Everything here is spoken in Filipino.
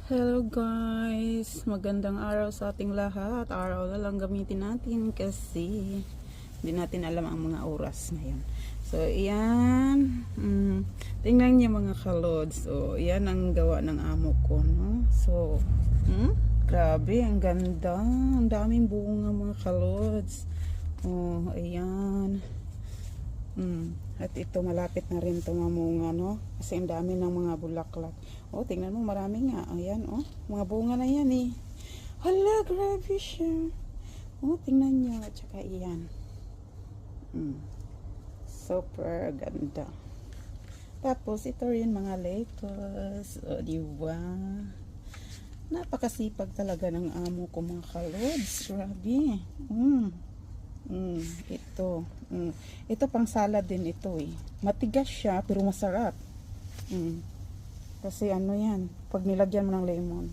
Hello guys, magandang araw sa ating lahat. Araw na lang gamitin natin kasi hindi natin alam ang mga oras ngayon. So iyan, tingnan niyo mga kalods. So iyan ang gawa ng amo ko, no? So grabe, ang ganda, ang daming bunga mga kalods. Oh, ayan. At ito malapit na rin tumamunga, no? Kasi ang dami ng mga bulaklak. Oh, tingnan mo, marami nga. Ayan, oh. Mga bunga na yan, eh. Hala, grabe siya. Oh, tingnan nyo. At saka iyan. Super ganda. Tapos, ito rin mga lettuce. Oh, diba? Napakasipag talaga ng amo ko, mga kalods. Grabe. Ito pang salad din ito eh. Matigas siya pero masarap. Kasi ano yan, pag nilagyan mo ng lemon.